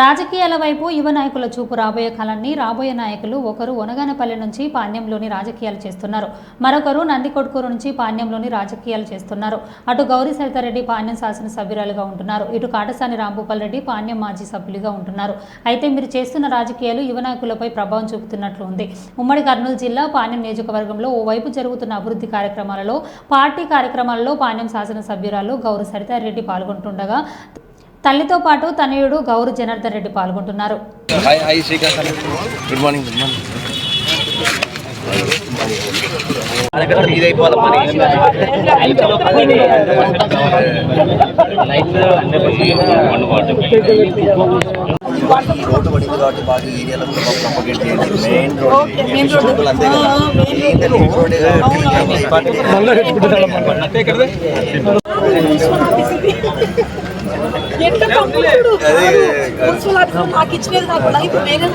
రాజకీయాల వైపు యువ నాయకుల చూపు రాబోయే కాలాన్ని రాబోయే నాయకులు ఒకరు ఒనగానపల్లి నుంచి పాణ్యంలోని రాజకీయాలు చేస్తున్నారు, మరొకరు నందికొట్కూరు నుంచి పాణ్యంలోని రాజకీయాలు చేస్తున్నారు. అటు గౌరీ సరితారెడ్డి పాణ్యం శాసనసభ్యురాలుగా ఉంటున్నారు, ఇటు కాటసాని రాంభూపాల్ రెడ్డి పాణ్యం మాజీ సభ్యులుగా ఉంటున్నారు. అయితే మీరు చేస్తున్న రాజకీయాలు యువ నాయకులపై ప్రభావం చూపుతున్నట్లు ఉంది. ఉమ్మడి కర్నూలు జిల్లా పాణ్యం నియోజకవర్గంలో ఓవైపు జరుగుతున్న అభివృద్ధి కార్యక్రమాలలో, పార్టీ కార్యక్రమాలలో పాణ్యం శాసనసభ్యురాలు గౌరీ సరితారెడ్డి పాల్గొంటుండగా తల్లితో పాటు తనయుడు గౌరు జనార్దన్ రెడ్డి పాల్గొంటున్నారు. రోడ్డు పడింది కాబట్టి బాగా ఏరియాలో ప్రొపగేట్ చేయండి. మెయిన్ రోడ్ అంతే కదా, నాకు ఇచ్చినది నాకు లైఫ్ వేరే